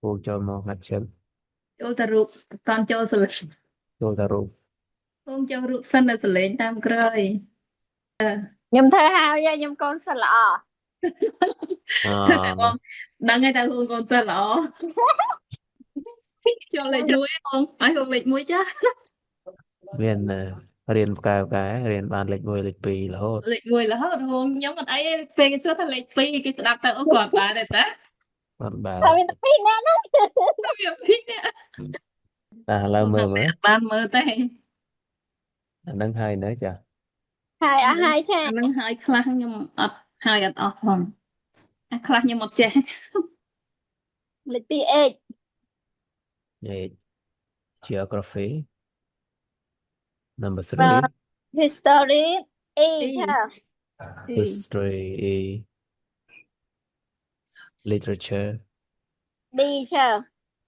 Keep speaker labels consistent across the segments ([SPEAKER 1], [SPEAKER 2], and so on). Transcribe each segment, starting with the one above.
[SPEAKER 1] Cô cho một hạt chân.
[SPEAKER 2] Châu ta ruột con châu sờ lệnh
[SPEAKER 1] Cô ta rụt.
[SPEAKER 2] con châu ruột sân là sờ lệnh tam cười
[SPEAKER 3] nhầm thơ hao nha nhầm con sờ lọ.
[SPEAKER 1] À,
[SPEAKER 2] con đang ngay ta hương con sờ lọ cho lệnh muối không ai không lệnh muối chứ
[SPEAKER 1] riêng riêng cao cái riêng ban lịch mười lịch pì là hốt.
[SPEAKER 2] lệnh muối là hết không nhóm mình ấy về cái số thằng lệnh pi cái sự đặt tao còn bà này ta
[SPEAKER 1] Còn bà
[SPEAKER 3] Sabi na pinana.
[SPEAKER 2] không hiểu pi nè
[SPEAKER 1] ta là
[SPEAKER 2] một
[SPEAKER 1] mơ
[SPEAKER 2] thằng
[SPEAKER 1] mơ.
[SPEAKER 2] ban mơ tay
[SPEAKER 1] Anh đang hay nữa chả.
[SPEAKER 3] Hai
[SPEAKER 2] anh
[SPEAKER 3] à
[SPEAKER 2] đang
[SPEAKER 3] hai cha.
[SPEAKER 2] anh đang hai class nhưng hai ở không class nhưng một trẻ
[SPEAKER 3] Lịch pi age.
[SPEAKER 1] Vậy geography number
[SPEAKER 3] Và
[SPEAKER 1] three.
[SPEAKER 3] history E
[SPEAKER 2] y
[SPEAKER 3] cha.
[SPEAKER 2] y
[SPEAKER 1] History. Literature.
[SPEAKER 3] B cha.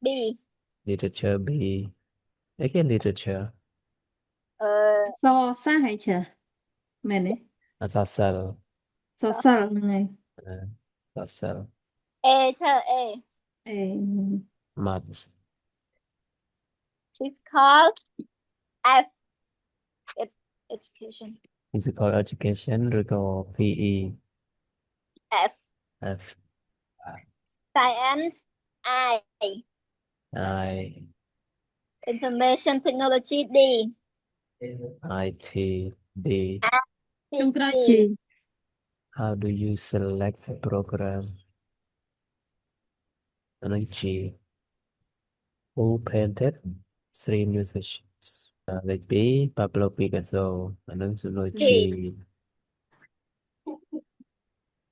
[SPEAKER 3] B.
[SPEAKER 1] Literature B. Cái literature.
[SPEAKER 3] Ờ,
[SPEAKER 2] so xa hay chả mẹ này
[SPEAKER 1] Social.
[SPEAKER 2] so xa là ngày
[SPEAKER 1] Social.
[SPEAKER 3] E cha E.
[SPEAKER 2] Ê,
[SPEAKER 1] Maths.
[SPEAKER 3] It's called F. It, education.
[SPEAKER 1] Physical education rồi có PE.
[SPEAKER 3] F.
[SPEAKER 1] F.
[SPEAKER 3] Science I.
[SPEAKER 1] I.
[SPEAKER 3] Information technology D.
[SPEAKER 1] IT. D.
[SPEAKER 2] trong cái đó
[SPEAKER 3] D.
[SPEAKER 2] chị
[SPEAKER 1] How do you select a program? Energy. Who painted three musicians? Like B. Pablo Picasso.
[SPEAKER 2] ừ.
[SPEAKER 3] D.
[SPEAKER 1] G.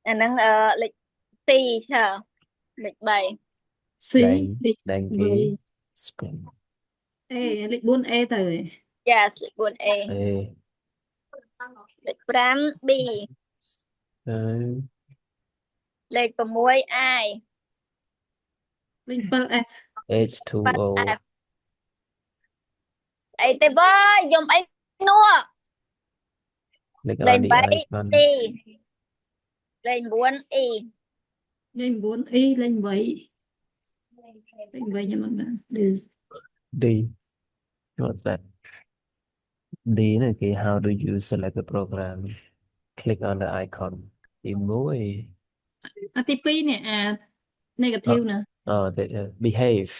[SPEAKER 3] Anh đang lịch C cha. Lịch 7.
[SPEAKER 2] xí
[SPEAKER 1] Đánh.
[SPEAKER 2] lịch
[SPEAKER 1] Đánh ký.
[SPEAKER 2] vậy
[SPEAKER 1] Spin.
[SPEAKER 2] lịch 4 tới
[SPEAKER 3] Yes, lịch 4 A.
[SPEAKER 1] A.
[SPEAKER 3] Lịch 5 B.
[SPEAKER 1] Đấy.
[SPEAKER 3] Lịch 6 I.
[SPEAKER 2] lịch 7 F
[SPEAKER 3] Bắt
[SPEAKER 1] H2O.
[SPEAKER 3] F. Ấy tê bơi, dùng ấy nua.
[SPEAKER 1] Lịch
[SPEAKER 3] Lịch 7 D.
[SPEAKER 1] icon.
[SPEAKER 3] Lịch 4 E.
[SPEAKER 2] lịch 4 y lịch 7 nhưng mà được
[SPEAKER 1] D. What's that? D là cái how do you select the program? Click on the icon. Thì mỗi
[SPEAKER 2] ATP nè
[SPEAKER 1] uh,
[SPEAKER 2] negative nè
[SPEAKER 1] behave.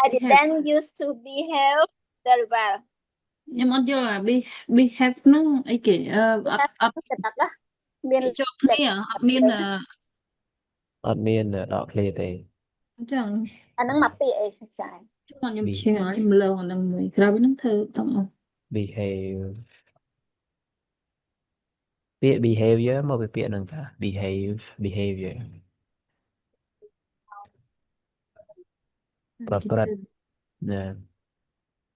[SPEAKER 3] I
[SPEAKER 2] behave
[SPEAKER 3] didn't used to behave very well.
[SPEAKER 2] nhưng mà giờ là behave nó ấy kì
[SPEAKER 3] Đi hát cái tập đó. Miền
[SPEAKER 2] kì cho
[SPEAKER 3] lịch
[SPEAKER 2] play
[SPEAKER 3] tập
[SPEAKER 2] admin
[SPEAKER 3] đấy.
[SPEAKER 2] là
[SPEAKER 1] Admin đọc lên đây.
[SPEAKER 2] chẳng
[SPEAKER 3] Anh đang mặc gì ấy sao trái.
[SPEAKER 2] chúng mà nhầm
[SPEAKER 1] Be,
[SPEAKER 2] chuyện ở nhầm lâu là người ra với nó thơ tổng
[SPEAKER 1] behave. Biết behavior mà biết nâng ta. Behave. Behavior.
[SPEAKER 2] thì
[SPEAKER 1] ประพฤติ
[SPEAKER 2] từ
[SPEAKER 1] nè.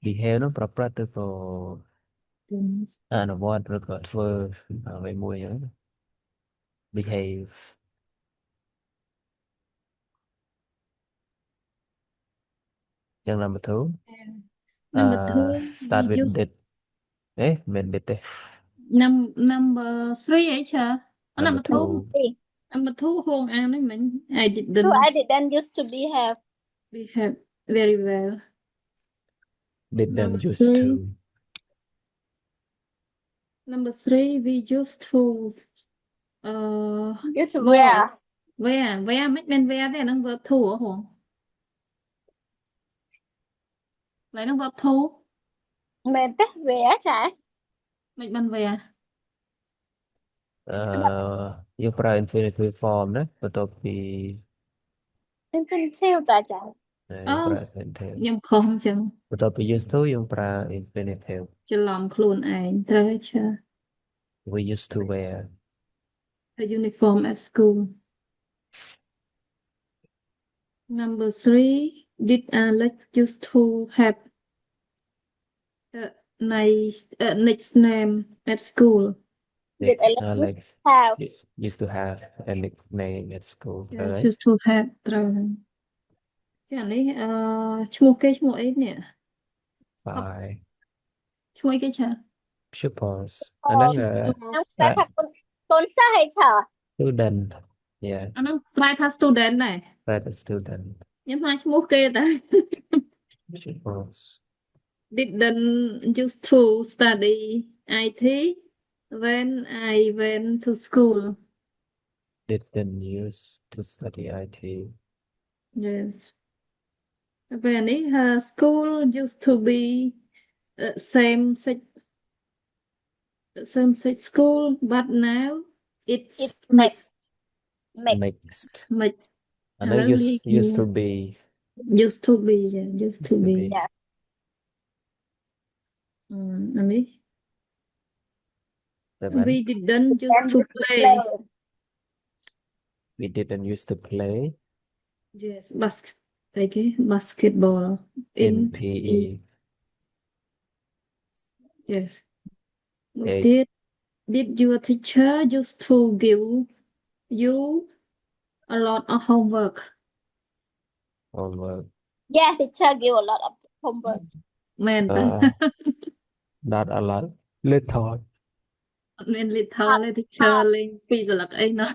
[SPEAKER 1] Behave nó ประพฤติ rồi có
[SPEAKER 2] từ
[SPEAKER 1] อนุวาต rồi có ធ្វើ vậy mùi nữa. Behave. Chẳng làm một thứ.
[SPEAKER 2] number two
[SPEAKER 1] Start
[SPEAKER 2] we
[SPEAKER 1] with
[SPEAKER 2] use
[SPEAKER 1] did. Ấy, mình biết đây.
[SPEAKER 2] number three ấy chưa
[SPEAKER 1] Number
[SPEAKER 2] number two
[SPEAKER 1] two.
[SPEAKER 3] Gì?
[SPEAKER 2] number two hôn an đấy mình I
[SPEAKER 3] So
[SPEAKER 2] didn't
[SPEAKER 3] I didn't used to behave.
[SPEAKER 2] behave very well number
[SPEAKER 1] Didn't used
[SPEAKER 2] three
[SPEAKER 1] to.
[SPEAKER 2] we used to uh
[SPEAKER 3] Used to
[SPEAKER 2] go
[SPEAKER 3] wear.
[SPEAKER 2] where mấy bên where thế nó verb thu ở hồ lấy nó verb thu
[SPEAKER 3] Mình thích vẽ trái.
[SPEAKER 2] mấy bên where
[SPEAKER 1] Yêu pra infinitive form đấy. Và tôi thì
[SPEAKER 3] Infinitive ta trái.
[SPEAKER 1] yêu
[SPEAKER 2] ơ
[SPEAKER 1] pra infinitive.
[SPEAKER 2] nhầm không chừng
[SPEAKER 1] Và tôi bị used to yêu pra infinitive.
[SPEAKER 2] ច្រឡំខ្លួនឯងត្រូវឆើ
[SPEAKER 1] We used to wear.
[SPEAKER 2] a uniform at school number three did Alex used to have a nice name at school
[SPEAKER 3] Did I used
[SPEAKER 1] Alex
[SPEAKER 3] to have.
[SPEAKER 1] used to have a nickname at school.
[SPEAKER 2] yeah,
[SPEAKER 1] Right?
[SPEAKER 2] used to have ត្រូវចានេះឈ្មោះគេឈ្មោះអីនេះ
[SPEAKER 1] Five.
[SPEAKER 2] ឈ្មោះអីគេឆើ
[SPEAKER 1] Suppose. And then
[SPEAKER 3] Không. Em phải
[SPEAKER 1] uh,
[SPEAKER 3] thật con sai hay chờ.
[SPEAKER 1] student. Yeah,
[SPEAKER 2] អាហ្នឹងប្រែថា student ដែរ
[SPEAKER 1] that is student.
[SPEAKER 2] ខ្ញុំមកឈ្មោះគេតា
[SPEAKER 1] Was
[SPEAKER 2] didn't used to study IT when I went to school.
[SPEAKER 1] didn't use to study IT.
[SPEAKER 2] Yes. ពេលនេះ her school used to be same sex school but now it's
[SPEAKER 3] It's
[SPEAKER 2] mixed.
[SPEAKER 3] mixed.
[SPEAKER 1] Mixed. I know
[SPEAKER 2] Hello,
[SPEAKER 1] used to be
[SPEAKER 2] used to be, yeah, used to be.
[SPEAKER 3] Yeah.
[SPEAKER 2] អានេះ
[SPEAKER 1] Seven.
[SPEAKER 2] we didn't used to play.
[SPEAKER 1] We didn't used to play
[SPEAKER 2] Yes, basketball
[SPEAKER 1] in
[SPEAKER 2] in
[SPEAKER 1] PE.
[SPEAKER 2] yes.
[SPEAKER 1] Okay.
[SPEAKER 2] Did your teacher used to give you a lot of homework?
[SPEAKER 1] Homework.
[SPEAKER 3] Yeah, teacher give a lot of homework.
[SPEAKER 2] មែនតា
[SPEAKER 1] Not a lot. Little.
[SPEAKER 2] អត់មាន little ទេ teacher លេងពីរស្លឹកអីណោះ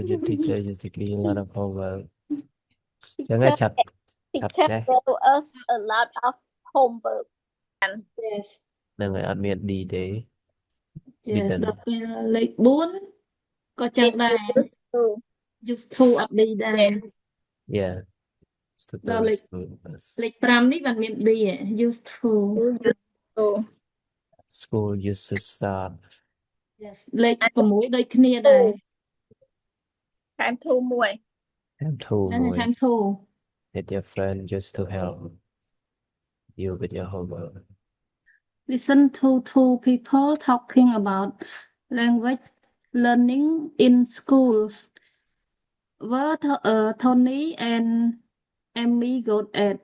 [SPEAKER 1] The teacher used to give a lot of homework. Chẳng
[SPEAKER 3] Teacher
[SPEAKER 1] ai chặt
[SPEAKER 3] teacher
[SPEAKER 1] chẽ.
[SPEAKER 3] gave us a lot of homework.
[SPEAKER 2] yes
[SPEAKER 1] Nên người admin đi để
[SPEAKER 2] yes
[SPEAKER 1] didn't.
[SPEAKER 2] ដល់ពេលលេខ4ក៏ចឹង
[SPEAKER 3] Did
[SPEAKER 2] ដែរ
[SPEAKER 3] you used to?
[SPEAKER 2] used to អត់ D ដែរ
[SPEAKER 1] Yeah. Used to go
[SPEAKER 2] Đâu
[SPEAKER 1] to
[SPEAKER 2] lịch-
[SPEAKER 1] school. Yes.
[SPEAKER 2] លេខ5នេះបានមាន D ឯង used to
[SPEAKER 3] You used to.
[SPEAKER 1] School used to start.
[SPEAKER 2] yes លេខ6ដូចគ្នាដែរ
[SPEAKER 3] Time two មួយ
[SPEAKER 1] Time two
[SPEAKER 2] ហ្នឹងហើយ
[SPEAKER 1] more.
[SPEAKER 2] time 2
[SPEAKER 1] That your friend just to help you with your homework.
[SPEAKER 2] listen to two people talking about language learning in schools were Tony and Amy good at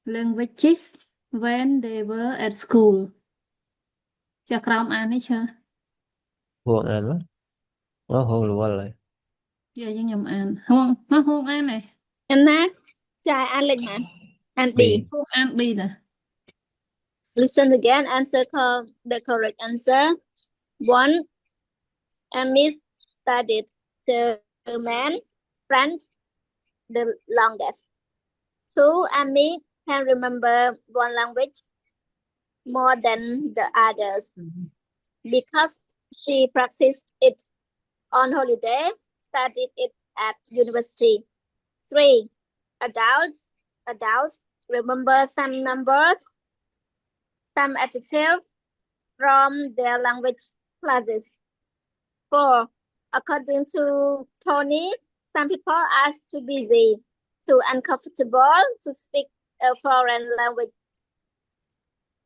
[SPEAKER 2] languages when they were at school ចាក្រោមអាននេះឈើ
[SPEAKER 1] Huông ăn lắm. Nó huông luôn rồi.
[SPEAKER 2] យាយខ្ញុំអានហួងអានឯង
[SPEAKER 3] emណាចាយអានលេខណាអាន D
[SPEAKER 1] B.
[SPEAKER 2] ហួងអាន B តា
[SPEAKER 3] listen again and circle the correct answer 1 Amy studied German French the longest 2 Amy can remember one language more than the others because she practiced it on holiday, studied it at university. 3 adults remember some numbers, some adjectives from their language classes. 4 according to Tony, some people are too busy, too uncomfortable to speak a foreign language.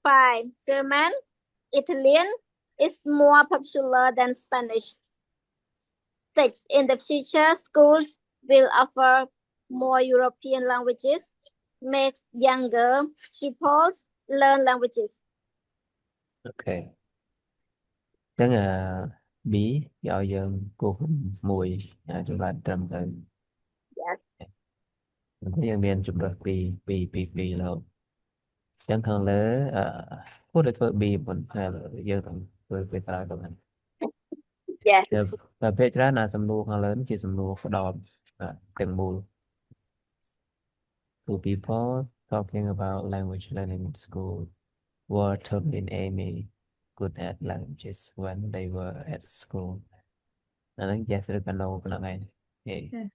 [SPEAKER 3] 5 German, Italian is more popular than Spanish. 6 in the future, schools will offer more European languages, makes younger pupils learn languages.
[SPEAKER 1] Okay. Chắc là bí do dân cô mùi cho bạn trầm tới.
[SPEAKER 3] Yes.
[SPEAKER 1] Mình thấy dân miền chụp được bì lâu. Chẳng hơn lỡ cô để thôi bì một hay là dân tầm tôi tao tụi mình.
[SPEAKER 3] Yes.
[SPEAKER 1] Và phê ra là xâm lưu hơn lớn chỉ xâm lưu có đòn từng mùi. Two people talking about language learning in school were Tony and Amy good at languages when they were at school. Nó nói yes được ban đầu là ngày. Yeah.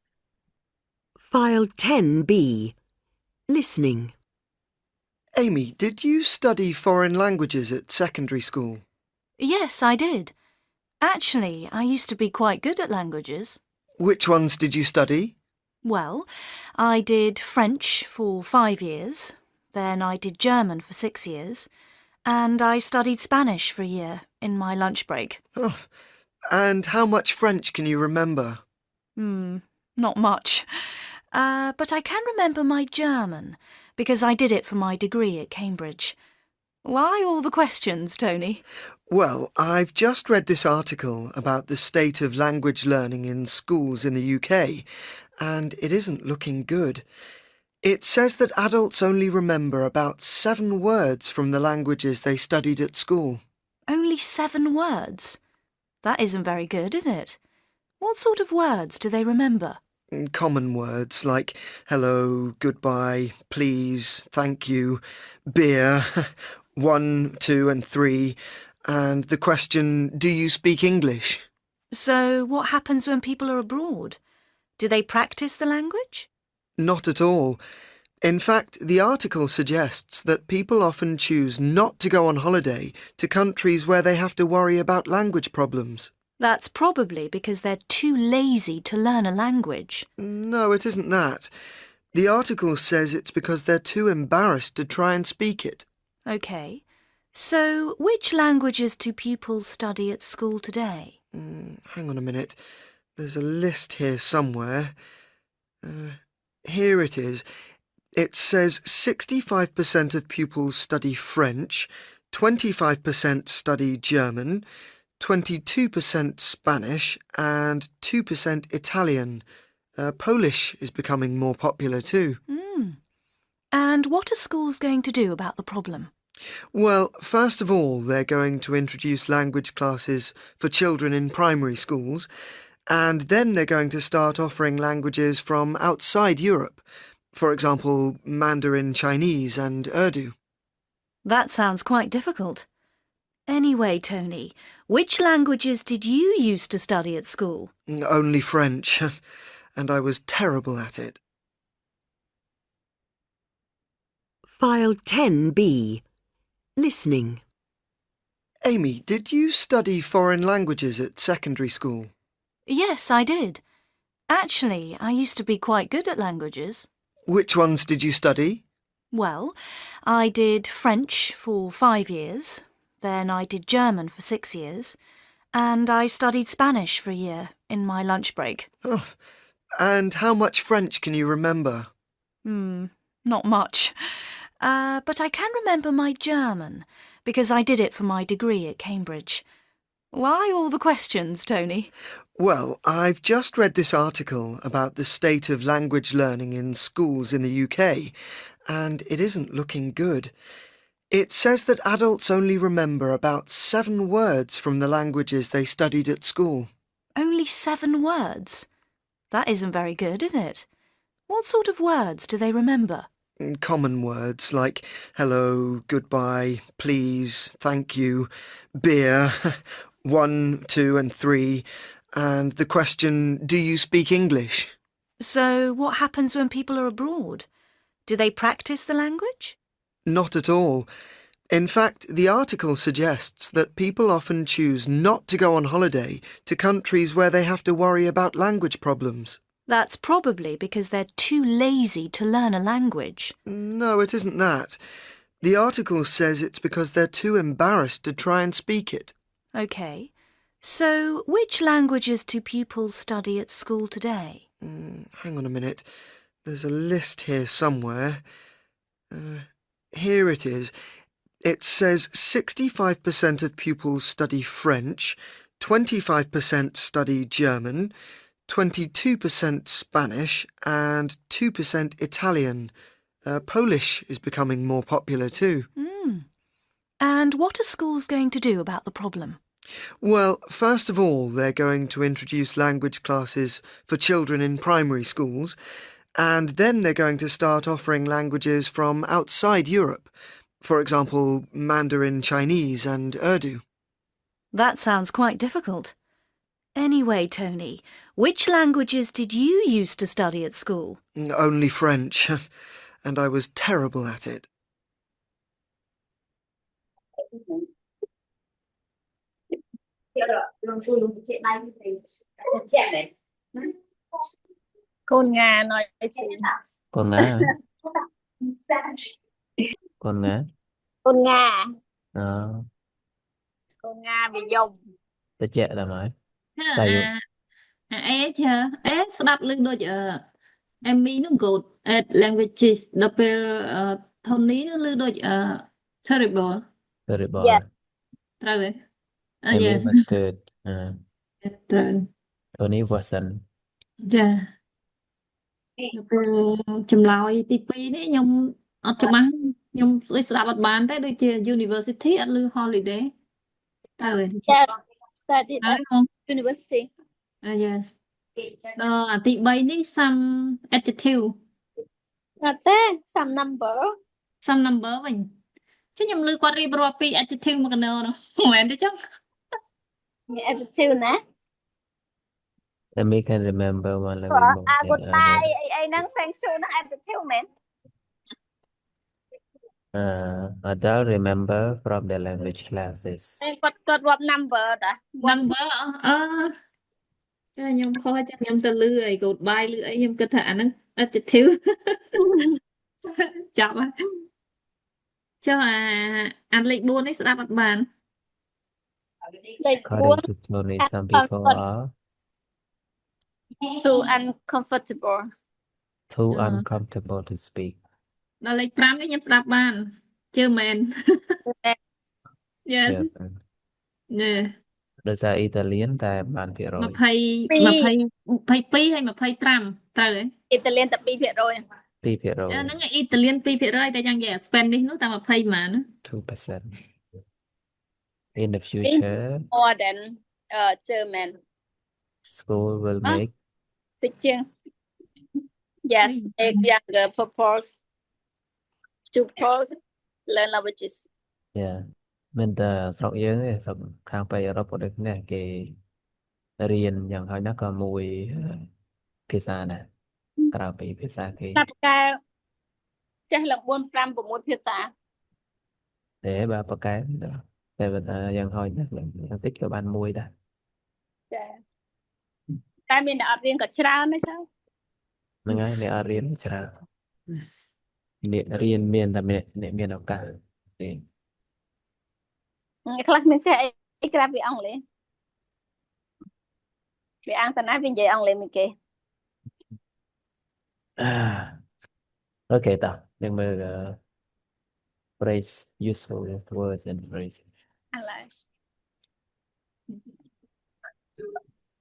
[SPEAKER 4] File 10B. Listening.
[SPEAKER 5] Amy, did you study foreign languages at secondary school?
[SPEAKER 6] Yes, I did. Actually, I used to be quite good at languages.
[SPEAKER 5] Which ones did you study?
[SPEAKER 6] Well, I did French for 5 years, then I did German for 6 years, and I studied Spanish for a year in my lunch break.
[SPEAKER 5] Oh, and how much French can you remember?
[SPEAKER 6] Not much. But I can remember my German, because I did it for my degree at Cambridge. Why all the questions, Tony?
[SPEAKER 5] Well, I've just read this article about the state of language learning in schools in the UK, and it isn't looking good. It says that adults only remember about 7 words from the languages they studied at school.
[SPEAKER 6] Only 7 words? That isn't very good, is it? What sort of words do they remember?
[SPEAKER 5] Common words like hello, goodbye, please, thank you, beer, 1, 2 and 3, and the question, do you speak English?
[SPEAKER 6] So, what happens when people are abroad? Do they practice the language?
[SPEAKER 5] Not at all. In fact, the article suggests that people often choose not to go on holiday to countries where they have to worry about language problems.
[SPEAKER 6] That's probably because they're too lazy to learn a language.
[SPEAKER 5] No, it isn't that. The article says it's because they're too embarrassed to try and speak it.
[SPEAKER 6] OK. So, which languages do pupils study at school today?
[SPEAKER 5] Hang on a minute. There's a list here somewhere. Here it is. It says 65% of pupils study French, 25% study German, 22% Spanish, and 2% Italian. Polish is becoming more popular too.
[SPEAKER 6] And what are schools going to do about the problem?
[SPEAKER 5] Well, first of all, they're going to introduce language classes for children in primary schools, and then they're going to start offering languages from outside Europe. For example, Mandarin Chinese and Urdu.
[SPEAKER 6] That sounds quite difficult. Anyway, Tony, which languages did you used to study at school?
[SPEAKER 5] Only French, and I was terrible at it.
[SPEAKER 4] File 10B. Listening.
[SPEAKER 5] Amy, did you study foreign languages at secondary school?
[SPEAKER 6] Yes, I did. Actually, I used to be quite good at languages.
[SPEAKER 5] Which ones did you study?
[SPEAKER 6] Well, I did French for 5 years, then I did German for 6 years, and I studied Spanish for a year in my lunch break.
[SPEAKER 5] Oh, and how much French can you remember?
[SPEAKER 6] Not much. But I can remember my German, because I did it for my degree at Cambridge. Why all the questions, Tony?
[SPEAKER 5] Well, I've just read this article about the state of language learning in schools in the UK, and it isn't looking good. It says that adults only remember about 7 words from the languages they studied at school.
[SPEAKER 6] Only 7 words? That isn't very good, is it? What sort of words do they remember?
[SPEAKER 5] Common words like hello, goodbye, please, thank you, beer, 1, 2 and 3, and the question, do you speak English?
[SPEAKER 6] So, what happens when people are abroad? Do they practice the language?
[SPEAKER 5] Not at all. In fact, the article suggests that people often choose not to go on holiday to countries where they have to worry about language problems.
[SPEAKER 6] That's probably because they're too lazy to learn a language.
[SPEAKER 5] No, it isn't that. The article says it's because they're too embarrassed to try and speak it.
[SPEAKER 6] OK. So, which languages do pupils study at school today?
[SPEAKER 5] Hang on a minute. There's a list here somewhere. Here it is. It says 65% of pupils study French, 25% study German, 22% Spanish, and 2% Italian. Polish is becoming more popular too.
[SPEAKER 6] And what are schools going to do about the problem?
[SPEAKER 5] Well, first of all, they're going to introduce language classes for children in primary schools, and then they're going to start offering languages from outside Europe. For example, Mandarin Chinese and Urdu.
[SPEAKER 6] That sounds quite difficult. Anyway, Tony, which languages did you used to study at school?
[SPEAKER 5] Only French, and I was terrible at it.
[SPEAKER 3] Con Nga nói gì?
[SPEAKER 1] Con Nga. Con Nga.
[SPEAKER 3] Con Nga.
[SPEAKER 1] Ờ,
[SPEAKER 3] Con Nga bị dùng.
[SPEAKER 1] តិចតែមកតែយក
[SPEAKER 2] អេស្ដាប់លឺដូចAmy នោះ good at languages ដល់ពេលTony នោះលឺដូចterrible
[SPEAKER 1] terrible
[SPEAKER 3] Yes.
[SPEAKER 2] ត្រូវទេ
[SPEAKER 1] Amy
[SPEAKER 2] yes
[SPEAKER 1] was good
[SPEAKER 2] ត្រូវ
[SPEAKER 1] Tony wasn't
[SPEAKER 2] ចាដល់ពេលចម្លើយទី2នេះខ្ញុំអត់ច្បាស់ខ្ញុំដូចស្ដាប់អត់បានទេដូចជា university អត់លឺ holiday ត្រូវទេ
[SPEAKER 3] Yes. Studied
[SPEAKER 2] ហើយ
[SPEAKER 3] at university.
[SPEAKER 2] yes អាទី3នេះ some adjective
[SPEAKER 3] អត់ទេ some number
[SPEAKER 2] some number វិញchứខ្ញុំឮគាត់រៀបរាប់ពី adjective មកកណោនោះមិនមែនទេចឹង
[SPEAKER 3] adjective ណា
[SPEAKER 1] and we can remember one
[SPEAKER 3] ព្រោះ
[SPEAKER 1] language more than
[SPEAKER 3] goodbye
[SPEAKER 1] other
[SPEAKER 3] អីហ្នឹង thank you ហ្នឹង adjective មែន
[SPEAKER 1] adult remember from their language classes
[SPEAKER 3] គាត់រាប់ number តា
[SPEAKER 2] number ចាខ្ញុំខុសចឹងខ្ញុំទៅលឺអី goodbye លឺអីខ្ញុំគិតថាអាហ្នឹង adjective ចាប់ហើយចុះអានលេខ4នេះស្ដាប់អត់បាន
[SPEAKER 3] លេខ
[SPEAKER 1] according to Tony some people are
[SPEAKER 3] 4 too uncomfortable
[SPEAKER 1] too
[SPEAKER 2] À.
[SPEAKER 1] uncomfortable to speak
[SPEAKER 2] ដល់លេខ5នេះខ្ញុំស្ដាប់បានជឿមែន yes
[SPEAKER 1] German
[SPEAKER 2] ណែ
[SPEAKER 1] ដោយសារអ៊ីតាលៀនតែបានភាគរយ
[SPEAKER 2] 20 22ហើយ25ត្រូវហ៎
[SPEAKER 3] អ៊ីតាលៀនតែ 2%
[SPEAKER 1] 2%
[SPEAKER 2] ហ្នឹងអ៊ីតាលៀន 2% តែយ៉ាងនិយាយ Spanish នោះតែ20ប៉ុន្មានណា
[SPEAKER 1] 2% in the future
[SPEAKER 3] more than German
[SPEAKER 1] school will
[SPEAKER 2] Ah.
[SPEAKER 1] make
[SPEAKER 3] តិចជាង yes make younger purpose support learn languages
[SPEAKER 1] yeah មិនតែស្រុកយើងទេស្រុកខាងប៉ៃអឺរ៉ុបក៏ដូចគ្នាគេរៀនយ៉ាងហោចណាស់ក៏មួយភាសាដែរក្រៅពីភាសាគេ
[SPEAKER 3] តាប់កែចេះឡើង4 5 6ភាសា
[SPEAKER 1] តែបើប្រកែតែបើថាយ៉ាងហោចណាស់យ៉ាងតិចក៏បានមួយដែរ
[SPEAKER 3] ចាតែមានតែអត់រៀនក៏ច្រើនណាស់ចា
[SPEAKER 1] ហ្នឹងហើយអ្នកអត់រៀនច្រើនអ្នករៀនមានតែអ្នកមានឱកាសទេ
[SPEAKER 3] ខ្លះមានចេះអីក្រៅពីអង់គ្លេសពីអង្គតាណាវានិយាយអង់គ្លេសមួយគេ
[SPEAKER 1] ok តោះយើងមើល phrase useful words and phrases
[SPEAKER 3] ឥឡូវ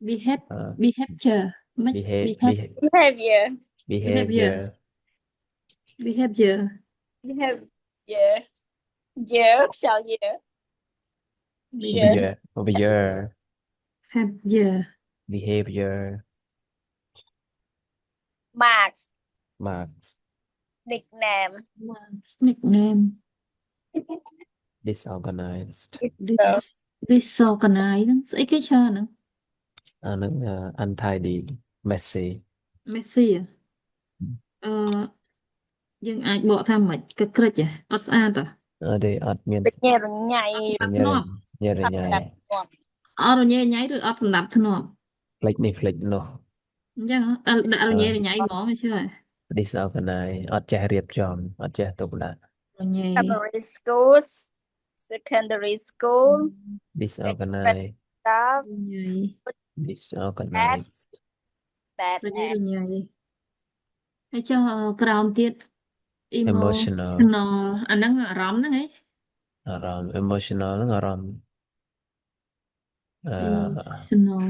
[SPEAKER 2] behavior មិន
[SPEAKER 1] behavior
[SPEAKER 3] behavior
[SPEAKER 1] behavior
[SPEAKER 2] behavior
[SPEAKER 3] behavior year ខ្យល់ year
[SPEAKER 1] behavior
[SPEAKER 2] behavior
[SPEAKER 1] behavior
[SPEAKER 3] marks
[SPEAKER 1] marks
[SPEAKER 3] nickname
[SPEAKER 2] nickname
[SPEAKER 1] disorganized
[SPEAKER 2] disorganized ហ្នឹងស្អីគេច្រើនហ្នឹង
[SPEAKER 1] អាហ្នឹង untidy messy
[SPEAKER 2] messy យើងអាចបកថាមិនកក្រិចអត់ស្អាត
[SPEAKER 1] អត់ទេអត់មាន
[SPEAKER 3] ដូចញ៉ែរញ៉ៃ
[SPEAKER 1] ញ៉ែរញ៉ៃ
[SPEAKER 2] អត់រញ៉េរញ៉ៃឬអត់សម្ដាប់ធ្នាប់
[SPEAKER 1] ផ្លេចនេះផ្លេចនោះ
[SPEAKER 2] អញ្ចឹងដាក់រញ៉េរញ៉ៃហ្មងឈឺហើយ
[SPEAKER 1] disorganized អត់ចេះរៀបចំអត់ចេះទុកដាក់
[SPEAKER 2] រញ៉េ
[SPEAKER 3] primary schools secondary school
[SPEAKER 1] disorganized
[SPEAKER 3] stuff
[SPEAKER 2] រញ៉ៃ
[SPEAKER 1] disorganized
[SPEAKER 3] bad
[SPEAKER 2] រញ៉េរញ៉ៃហើយចុះក្រោមទៀត
[SPEAKER 1] emotional
[SPEAKER 2] អាហ្នឹងអារម្មណ៍ហ្នឹងហ៎
[SPEAKER 1] អារម្មណ៍ emotional ហ្នឹងអារម្មណ៍
[SPEAKER 2] emotional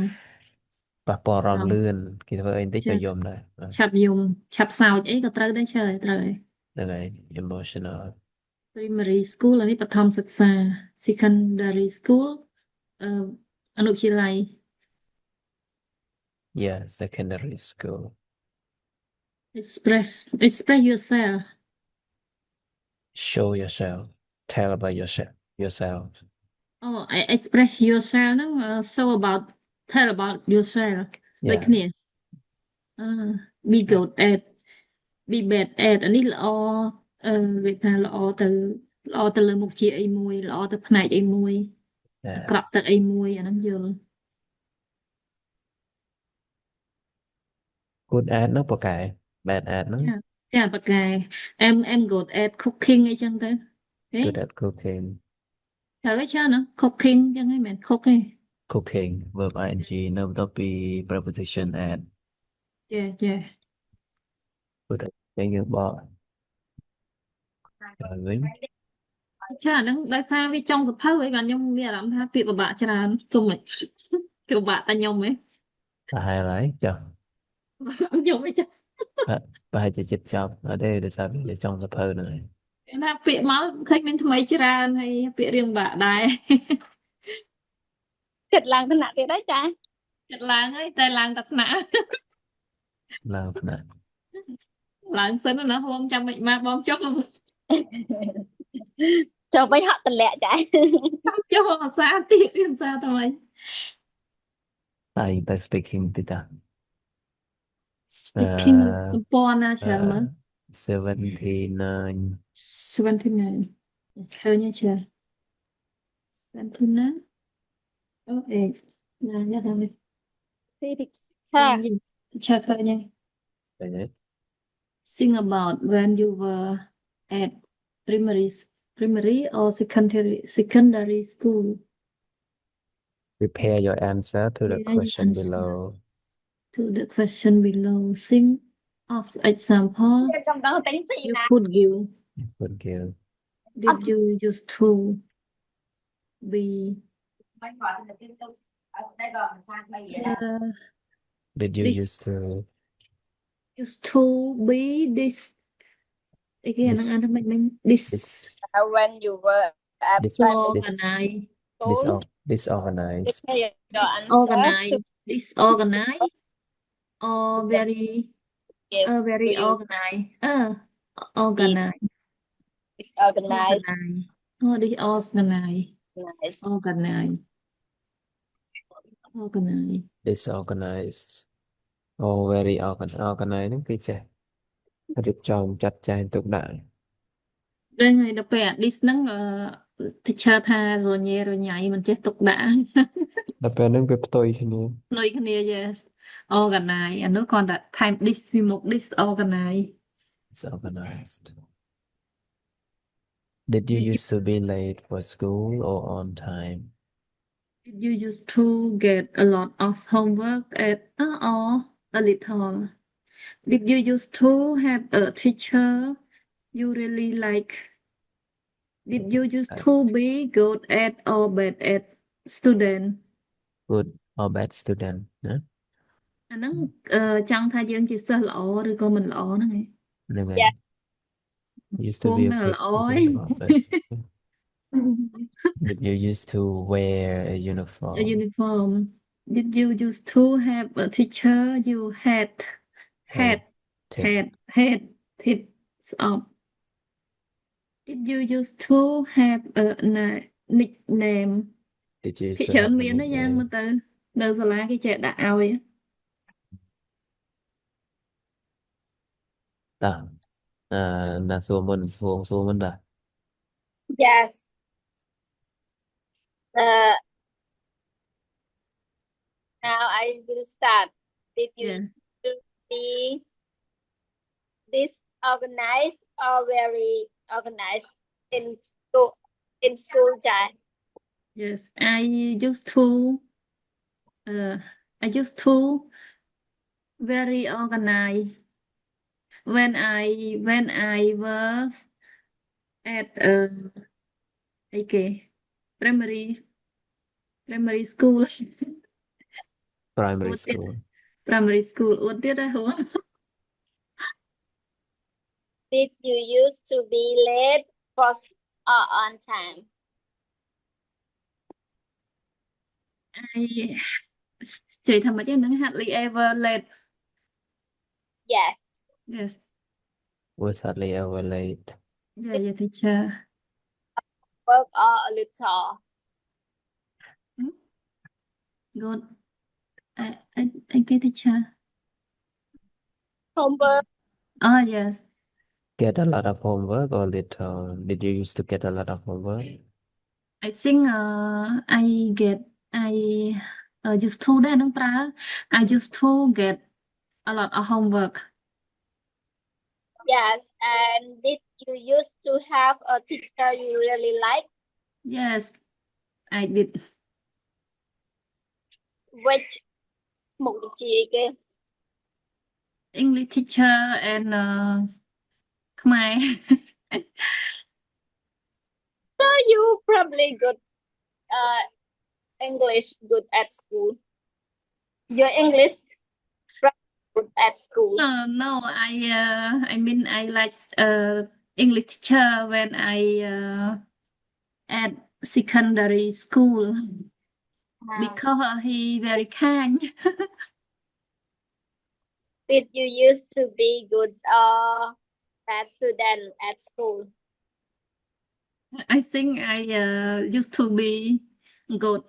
[SPEAKER 1] ប៉ះពាល់អារម្មណ៍លឿនគេធ្វើអីបន្តិច
[SPEAKER 2] ចា៎
[SPEAKER 1] ក៏យំដែរ
[SPEAKER 2] ឆាប់យំឆាប់សោចអីក៏ត្រូវដែរឈើត្រូវហើយ
[SPEAKER 1] ហ្នឹងហើយ emotional
[SPEAKER 2] primary school អានេះបឋមសិក្សា secondary school អនុវិទ្យាល័យ
[SPEAKER 1] yeah secondary school
[SPEAKER 2] express yourself
[SPEAKER 1] show yourself tell about yourself
[SPEAKER 2] express yourself ហ្នឹង show about tell about yourself ដូច
[SPEAKER 1] yeah
[SPEAKER 2] គ្នា be good at be bad at អានេះល្អវាថាល្អទៅលើមុខជាអីមួយល្អទៅផ្នែកអីមួយ
[SPEAKER 1] yeah
[SPEAKER 2] អាក្រក់ទៅអីមួយអាហ្នឹងយល់
[SPEAKER 1] good at ហ្នឹងប្រកែ bad at ហ្នឹង
[SPEAKER 2] ចាប៉ាកែ em good at cooking អីចឹងទៅហេ
[SPEAKER 1] good at cooking
[SPEAKER 2] ត្រូវឲ្យច្រើនណា cooking ចឹងហ្នឹងមិនមែន cook ទេ
[SPEAKER 1] cooking verb ing នៅបន្ទាប់ពី preposition at
[SPEAKER 2] ចា
[SPEAKER 1] good at ចឹងយើងបកហើយវិញ
[SPEAKER 2] ចាអាហ្នឹងដោយសារវាចុងសភៅអីបានខ្ញុំមានអារម្មណ៍ថាពាក្យពិបាកច្រើនទុំមិនពាក្យពិបាកតែខ្ញុំហ៎
[SPEAKER 1] ប្រហែលហើយចុះ
[SPEAKER 2] ខ្ញុំមិនចា
[SPEAKER 1] ប្រហែលជាចិត្តចប់អត់ទេដោយសារវាចង់សភៅហ្នឹងហើយ
[SPEAKER 2] ណាពាក្យមកឃើញមានថ្មីច្រើនហើយពាក្យរៀងបាក់ដែរ
[SPEAKER 3] គិតឡើងថ្នាក់ទៀតហើយចា
[SPEAKER 2] ចិត្តឡើងហើយតែឡើងតែថ្នាក់
[SPEAKER 1] Lao nè.
[SPEAKER 2] ឡើងសិនណាហួងចាំមិនមកបងចុះ
[SPEAKER 3] cho mấy họ tình lẹ chạy
[SPEAKER 2] ចុះភាសាទៀតភាសាទៅវិញ
[SPEAKER 1] Ai by speaking Pita.
[SPEAKER 2] speaking ទំព័រណាច្រើនមើល
[SPEAKER 1] 79.
[SPEAKER 2] 79ឃើញហើយច្រើន79អូអេណាយ៉ាដល់នេះ
[SPEAKER 3] thì ha
[SPEAKER 2] ច្រើនឃើញហើយ
[SPEAKER 1] Đấy.
[SPEAKER 2] Sing about when you were at primary or secondary school.
[SPEAKER 1] Prepare your answer to the
[SPEAKER 2] Prepare your
[SPEAKER 1] question
[SPEAKER 2] answer.
[SPEAKER 1] below.
[SPEAKER 2] To the question below, sing as example
[SPEAKER 3] trong đó tính gì
[SPEAKER 2] you
[SPEAKER 3] nè
[SPEAKER 2] could give.
[SPEAKER 1] Good girl.
[SPEAKER 2] Did you used to be
[SPEAKER 1] Did you
[SPEAKER 2] This-
[SPEAKER 1] used to
[SPEAKER 2] used to be this again
[SPEAKER 1] This-
[SPEAKER 2] ang ano mình this
[SPEAKER 3] when you were at
[SPEAKER 1] This-
[SPEAKER 3] primary
[SPEAKER 2] organized
[SPEAKER 3] school
[SPEAKER 1] disorganized?
[SPEAKER 3] prepare your answer
[SPEAKER 2] organized disorganized or very
[SPEAKER 3] yes
[SPEAKER 2] very
[SPEAKER 3] to you.
[SPEAKER 2] organized organized
[SPEAKER 3] Disorganized
[SPEAKER 2] oh disorganized
[SPEAKER 3] nice.
[SPEAKER 2] organized organized
[SPEAKER 1] Disorganized. Oh, very organized. Cái trẻ. Rịp tròn chặt chẽ tục đại.
[SPEAKER 2] ដឹងហើយដល់ពេលអា dis ហ្នឹងteacher ថារញ៉េរញ៉ៃមិនចេះទុកដាក់
[SPEAKER 1] Đợt bên nó bị tôi thế này.
[SPEAKER 2] ផ្នុយគ្នា yes organize អានោះគ្រាន់តែ time dis ពីមុខ disorganize
[SPEAKER 1] Disorganized. Did you
[SPEAKER 2] Did you-
[SPEAKER 1] used to be late for school or on time?
[SPEAKER 2] Did you used to get a lot of homework at or a little? Did you used to have a teacher you really like? Did you used to be good at or bad at student?
[SPEAKER 1] Good or bad student? Đó.
[SPEAKER 2] អាហ្នឹងចង់ថាយើងជាសិស្សល្អឬក៏មិនល្អហ្នឹងឯង
[SPEAKER 1] Nên là
[SPEAKER 3] Yeah.
[SPEAKER 1] used to
[SPEAKER 2] Cuốn
[SPEAKER 1] be a
[SPEAKER 2] là
[SPEAKER 1] good
[SPEAKER 2] lỗi.
[SPEAKER 1] student or bad student. Did you used to wear a uniform?
[SPEAKER 2] A uniform. Did you used to have a teacher you had
[SPEAKER 1] Hate.
[SPEAKER 2] up? Did you used to have a nickname?
[SPEAKER 1] Did you used
[SPEAKER 2] ភាគ
[SPEAKER 1] to
[SPEAKER 2] ច្រើន
[SPEAKER 1] have a
[SPEAKER 2] មានណាយ៉ាងមើល
[SPEAKER 1] nickname?
[SPEAKER 2] ទៅនៅសាលាគេចេះដាក់ឲ្យ
[SPEAKER 1] Đó. Là số mình đã.
[SPEAKER 3] Yes. Now I will start. Did you
[SPEAKER 2] Yeah.
[SPEAKER 3] be disorganized or very organized in school child?
[SPEAKER 2] Yes, I used to very organized when I was at primary school
[SPEAKER 1] Primary
[SPEAKER 2] Ủa,
[SPEAKER 1] school.
[SPEAKER 2] primary school អួតទៀតហ៎ហួ
[SPEAKER 3] Did you used to be late for or on time?
[SPEAKER 2] I និយាយថាម៉េចហ្នឹង hardly ever late
[SPEAKER 3] Yes.
[SPEAKER 2] yes
[SPEAKER 1] Was hardly ever late.
[SPEAKER 2] yeah teacher
[SPEAKER 3] Work or a little.
[SPEAKER 2] good I get teacher
[SPEAKER 3] Homework.
[SPEAKER 2] oh yes
[SPEAKER 1] Get a lot of homework or little? Did you used to get a lot of homework?
[SPEAKER 2] I think I used to ដែរនឹងប្រើ I used to get a lot of homework
[SPEAKER 3] Yes. And did you used to have a teacher you really like?
[SPEAKER 2] yes I did
[SPEAKER 3] Which một chị kia?
[SPEAKER 2] English teacher and Khmer
[SPEAKER 3] So you probably good English good at school. Your English good at school.
[SPEAKER 2] no I mean I like English teacher when I at secondary school because he very kind.
[SPEAKER 3] Did you used to be good or bad student at school?
[SPEAKER 2] I think I used to be good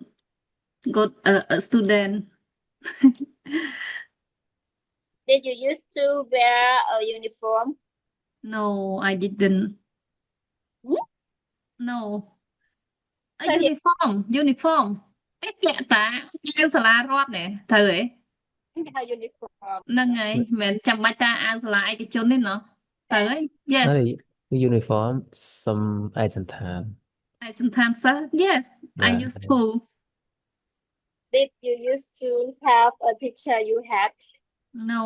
[SPEAKER 2] a student.
[SPEAKER 3] Did you used to wear a uniform?
[SPEAKER 2] No, I didn't.
[SPEAKER 3] Hmm?
[SPEAKER 2] No. A
[SPEAKER 3] Sao hiện
[SPEAKER 2] uniform. Cáiពាក់តាអាវសាលារដ្ឋនេះត្រូវហ៎
[SPEAKER 3] hao uniform?
[SPEAKER 2] ហ្នឹងហើយមិនមែនចាំបាច់តាអាវសាលាឯកជនទេណោះត្រូវហើយ yes
[SPEAKER 1] Nói thì uniform some ai chẳng thàm.
[SPEAKER 2] I sometimes say yes I
[SPEAKER 1] Và
[SPEAKER 2] used to
[SPEAKER 3] Did you used to have a teacher you had?
[SPEAKER 2] no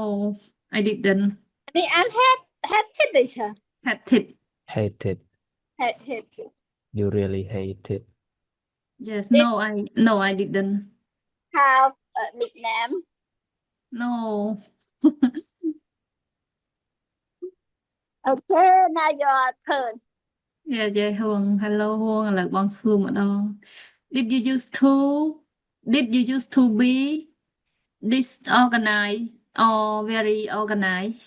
[SPEAKER 2] I didn't
[SPEAKER 3] I mean, I had teacher.
[SPEAKER 2] had it
[SPEAKER 1] hate it.
[SPEAKER 3] Had
[SPEAKER 1] You really hate it.
[SPEAKER 2] yes
[SPEAKER 3] Did
[SPEAKER 2] no I didn't
[SPEAKER 3] have a nickname.
[SPEAKER 2] no
[SPEAKER 3] Okay, now your turn.
[SPEAKER 2] yeah Hương hello Hương làបងសួរម្ដង did you used to be disorganized or very organized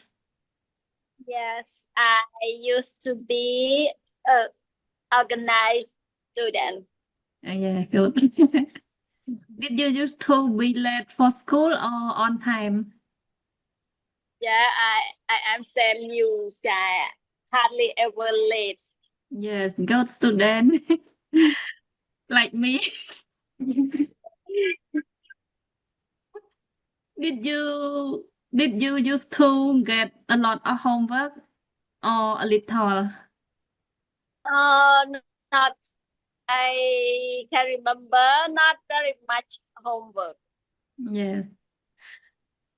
[SPEAKER 3] Yes, I used to be a organized student.
[SPEAKER 2] yeah good did you used to be late for school or on time
[SPEAKER 3] Yeah, I am same you, hardly ever late.
[SPEAKER 2] yes good student like me did you used to get a lot of homework or a little
[SPEAKER 3] Not I can remember not very much homework.
[SPEAKER 2] yes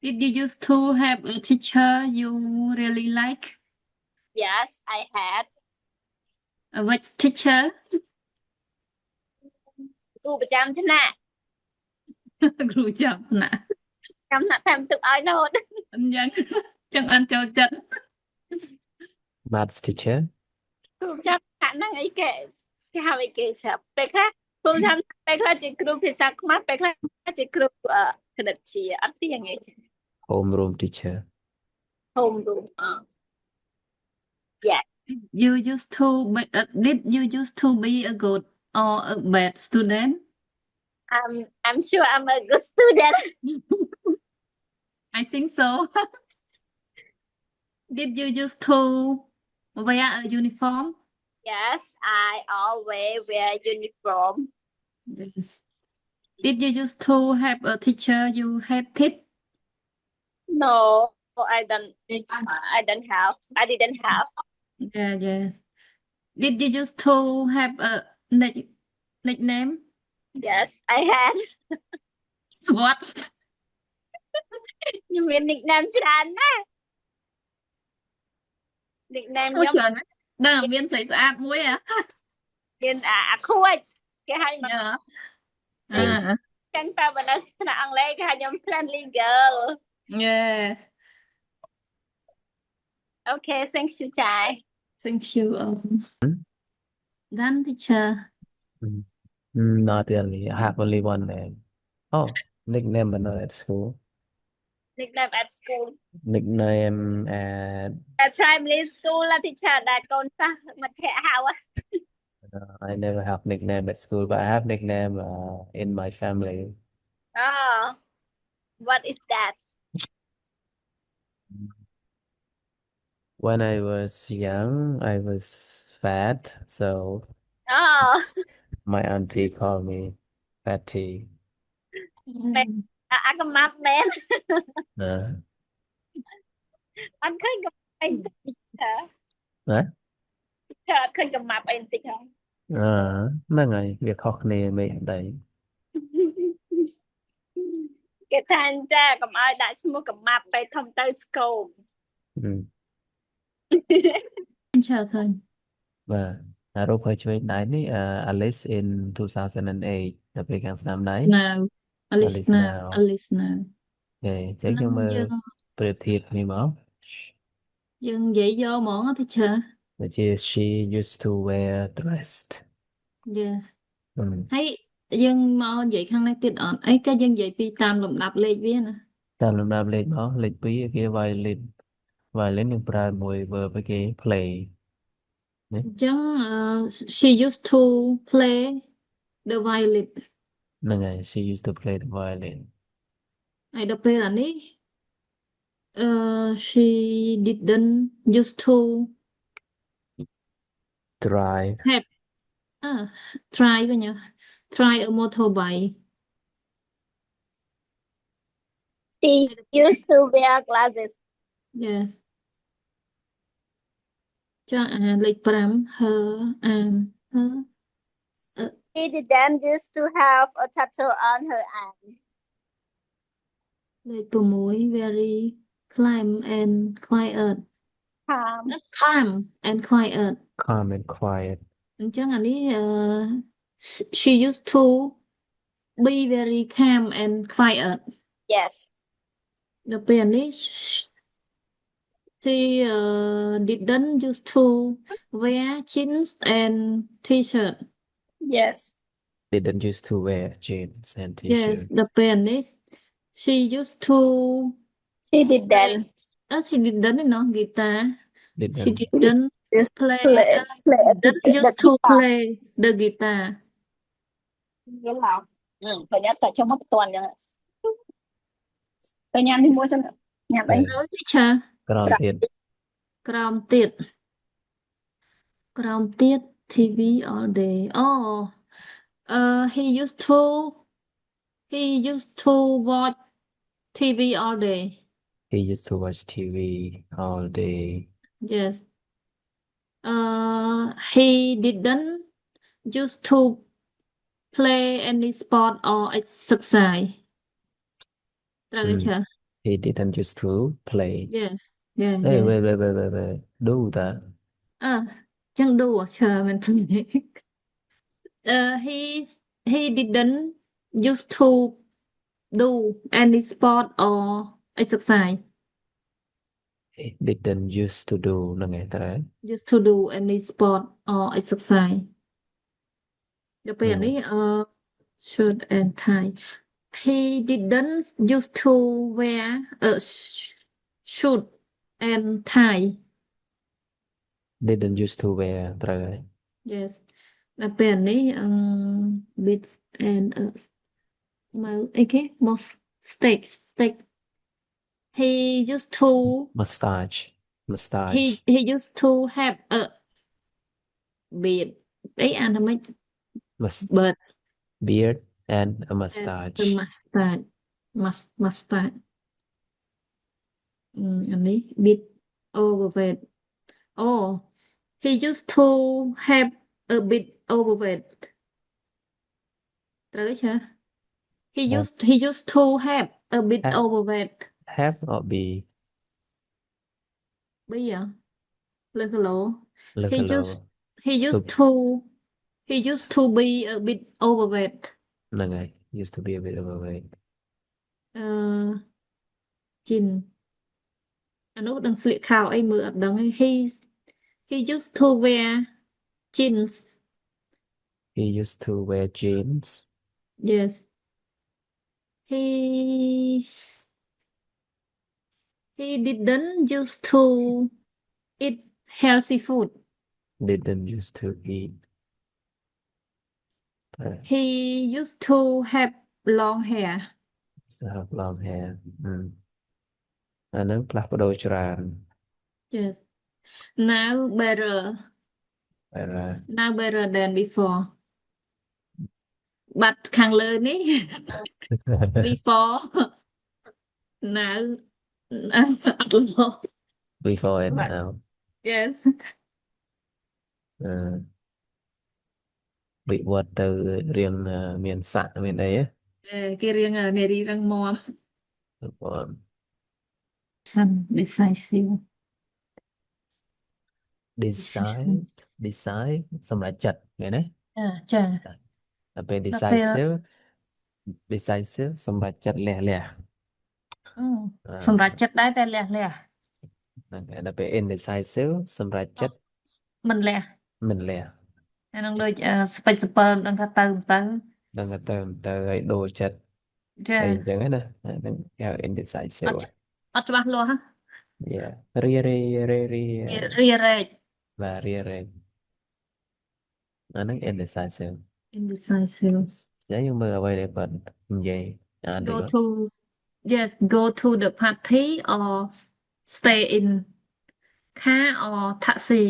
[SPEAKER 2] did you used to have a teacher you really like
[SPEAKER 3] Yes, I had.
[SPEAKER 2] which teacher
[SPEAKER 3] គ្រូប្រចាំថ្នាក់
[SPEAKER 2] គ្រូចាំណាស់
[SPEAKER 3] ចាំថ្នាក់តាមទឹកឲ្យណូត
[SPEAKER 2] អញ្ចឹងចឹងអត់ចូលចិត្ត
[SPEAKER 1] Maths teacher.
[SPEAKER 3] គ្រូប្រចាំថ្នាក់ហ្នឹងអីគេហៅអីគេចាប់ពេលខ្លះគ្រូប្រចាំពេលខ្លះជាគ្រូភាសាខ្មែរពេលខ្លះជាគ្រូគណិតជាអត់ទៀងឯង
[SPEAKER 1] Homeroom teacher.
[SPEAKER 3] homeroom yeah
[SPEAKER 2] you used to be, did you used to be a good or a bad student
[SPEAKER 3] I'm sure I'm a good student.
[SPEAKER 2] I think so did you used to wear a uniform
[SPEAKER 3] Yes, I always wear uniform.
[SPEAKER 2] yes did you used to have a teacher you hated
[SPEAKER 3] No, I didn't have.
[SPEAKER 2] yeah yes did you used to have a nickname
[SPEAKER 3] Yes, I had.
[SPEAKER 2] what
[SPEAKER 3] ខ្ញុំមាន nickname ច្រើនណាស់ nickname
[SPEAKER 2] អូ
[SPEAKER 3] ខ្ញុំ
[SPEAKER 2] ច្រើនដឹងមានស្រីស្អាតមួយហ៎
[SPEAKER 3] មានអាខួចគេហៅមក ចឹងតែបើនៅថ្នាក់អង់គ្លេសគេហៅខ្ញុំ friendly girl.
[SPEAKER 2] yes
[SPEAKER 3] Okay, thank you ចាយ
[SPEAKER 2] thank you then teacher
[SPEAKER 1] Mm. Not really. I have only one name. Oh, nickname but not at school.
[SPEAKER 3] nickname at school
[SPEAKER 1] Nickname at
[SPEAKER 3] at primary school là ទីចាដែលកូនសិស្សមិត្តភ័ក្តិហៅ
[SPEAKER 1] I never have nickname at school, but I have nickname in my family.
[SPEAKER 3] Oh, what is that?
[SPEAKER 1] When I was young, I was fat, so
[SPEAKER 3] Oh,
[SPEAKER 1] my auntie called me Fatty.
[SPEAKER 3] អាកំណាប់មែន
[SPEAKER 1] Uh,
[SPEAKER 3] អត់ឃើញកំអីតិចហ៎
[SPEAKER 1] Hả?
[SPEAKER 3] ចាអត់ឃើញកំណាប់អីបន្តិចហ៎
[SPEAKER 1] ហ្នឹងហើយវាខុសគ្នាមេអដី
[SPEAKER 3] គេថាអញ្ចាកុំឲ្យដាក់ឈ្មោះកំណាប់ទៅធំទៅស្គម
[SPEAKER 2] teacher ឃើញ
[SPEAKER 1] បាទរូបហើយជួយដែរនេះAlice in 2008ទៅពេលខាងឆ្នាំណៃ
[SPEAKER 2] now
[SPEAKER 1] Alice now
[SPEAKER 2] Alice now
[SPEAKER 1] អូខេចឹងយើងមើលប្រៀបធៀបគ្នាមក
[SPEAKER 2] យើងនិយាយយកហ្មង teacher
[SPEAKER 1] ដូចជា she used to wear dress
[SPEAKER 2] yes
[SPEAKER 1] អឺ
[SPEAKER 2] ហើយ យើងមកនិយាយខាងនេះទៀតអត់អីក៏យើងនិយាយពីតាមលំដាប់លេខវាណា
[SPEAKER 1] តាមលំដាប់លេខមកលេខ2គេ violin violin នឹងប្រើមួយ verb គេ play ណា
[SPEAKER 2] អញ្ចឹងshe used to play the violin
[SPEAKER 1] ហ្នឹងហើយ she used to play the violin
[SPEAKER 2] ហើយដល់ពេលអានេះshe didn't used to
[SPEAKER 1] drive
[SPEAKER 2] have try វិញហ៎ try a motorbike
[SPEAKER 3] She used to wear glasses.
[SPEAKER 2] yes ចាលេខ5 her her
[SPEAKER 3] She didn't used to have a tattoo on her arm.
[SPEAKER 2] លេខ6 very calm and quiet calm and quiet
[SPEAKER 1] calm and quiet
[SPEAKER 2] អញ្ចឹងអានេះshe used to be very calm and quiet
[SPEAKER 3] Yes.
[SPEAKER 2] ដល់ពេលអានេះ she didn't used to wear jeans and t-shirt
[SPEAKER 3] Yes.
[SPEAKER 1] didn't used to wear jeans and
[SPEAKER 2] yes
[SPEAKER 1] t-shirt
[SPEAKER 2] ដល់ពេលអានេះ she used to
[SPEAKER 3] She didn't
[SPEAKER 2] she didn't ណោះ guitar she
[SPEAKER 1] didn't
[SPEAKER 2] didn't play didn't used to play the guitar
[SPEAKER 3] nghĩa là phải nhớ tại trong mất toàn vậy tại nhà đi mua cho nhà đấy
[SPEAKER 2] ហើយ teacher
[SPEAKER 1] ក្រោយទៀត
[SPEAKER 2] ក្រោមទៀត TV all day he used to watch TV all day
[SPEAKER 1] he used to watch TV all day
[SPEAKER 2] yes he didn't used to play any sport or exercise ត្រូវទេ teacher
[SPEAKER 1] he didn't used to play
[SPEAKER 2] yes yeah
[SPEAKER 1] hey
[SPEAKER 2] yeah
[SPEAKER 1] wait do that
[SPEAKER 2] ចឹង do teacher មិន play he didn't used to do any sport or exercise
[SPEAKER 1] he didn't used to do ហ្នឹងឯងត្រូវ
[SPEAKER 2] used to do any sport or exercise ដល់ពេលនេះshirt and tie he didn't used to wear a suit and tie
[SPEAKER 1] didn't used to wear ត្រូវហើយ
[SPEAKER 2] yes ដល់ពេលនេះbits and អីគេ most steak he used to
[SPEAKER 1] mustache
[SPEAKER 2] he used to have a beard អីអានថាម៉េច bird
[SPEAKER 1] beard and a
[SPEAKER 2] and
[SPEAKER 1] mustache
[SPEAKER 2] the mustache អានេះ bit overweight he used to have a bit overweight ត្រូវទេ he used to have a bit overweight
[SPEAKER 1] have or be
[SPEAKER 2] 3លើគីឡូ
[SPEAKER 1] លើគីឡូ
[SPEAKER 2] he used to be a bit overweight
[SPEAKER 1] ហ្នឹងហើយ used to be a bit overweight
[SPEAKER 2] ជីនអានោះដឹងស្លៀកខោអីមើលអត់ដឹងទេ he used to wear jeans
[SPEAKER 1] he used to wear jeans
[SPEAKER 2] yes he didn't used to eat healthy food
[SPEAKER 1] didn't used to eat
[SPEAKER 2] he used to have long hair
[SPEAKER 1] used to have long hair អានឹងផ្លាស់ប្ដូរច្រើន
[SPEAKER 2] yes now better than before បាត់ខាងលើនេះ before now អត់ល្អ
[SPEAKER 1] before and now
[SPEAKER 2] yes
[SPEAKER 1] វិវត្តទៅរៀងមានស័កមានអី
[SPEAKER 2] គេរៀងនារីរឹងមាំ
[SPEAKER 1] បង
[SPEAKER 2] some decisive
[SPEAKER 1] decide សម្រាប់ចិត្តឃើញទេ
[SPEAKER 2] ចា
[SPEAKER 1] ដល់ពេល decisive សម្រាប់ចិត្តលះ
[SPEAKER 2] សម្រាប់ចិត្តដែរតែលះ
[SPEAKER 1] ហ្នឹងហើយដល់ពេល indecisive សម្រាប់ចិត្ត
[SPEAKER 2] មិនលះ
[SPEAKER 1] មិនលះ
[SPEAKER 2] អានឹងដូចស្ពេចសពិលមិនដឹងថាទៅ
[SPEAKER 1] đang ở tới đồ chất
[SPEAKER 2] ចា
[SPEAKER 1] hay chẳng ấy nè đang theo indecisive
[SPEAKER 2] អត់អត់ច្បាស់លាស់ហ៎
[SPEAKER 1] yeah ria ria ria
[SPEAKER 2] រីរែក
[SPEAKER 1] và ria ria nó indecisive
[SPEAKER 2] indecisive
[SPEAKER 1] nếu như mà vậy để bạn vậy được
[SPEAKER 2] go
[SPEAKER 1] đó
[SPEAKER 2] to yes go to the party or stay in car or taxi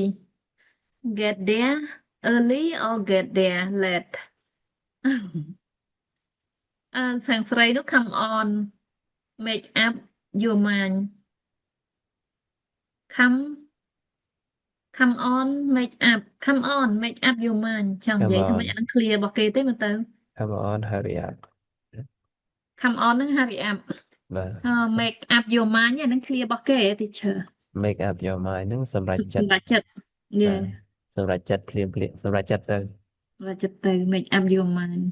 [SPEAKER 2] get there early or get there late សាំងស្រីនោះ come on make up your mind come come on make up your mind ចង់និ
[SPEAKER 1] come
[SPEAKER 2] យាយថាម៉េច
[SPEAKER 1] on
[SPEAKER 2] អានឹង clear របស់គេទេមើលទៅ
[SPEAKER 1] come on hurry up
[SPEAKER 2] come on ហ្នឹង hurry up
[SPEAKER 1] và
[SPEAKER 2] make up your mind អានឹង clear របស់គេ teacher
[SPEAKER 1] make up your mind នឹងសម្រាប់ចិត្ត
[SPEAKER 2] សម្រាប់ចិត្ត yeah
[SPEAKER 1] សម្រាប់ចិត្តភ្លាមសម្រាប់ចិត្តទៅ
[SPEAKER 2] សម្រាប់ចិត្តទៅ make up your mind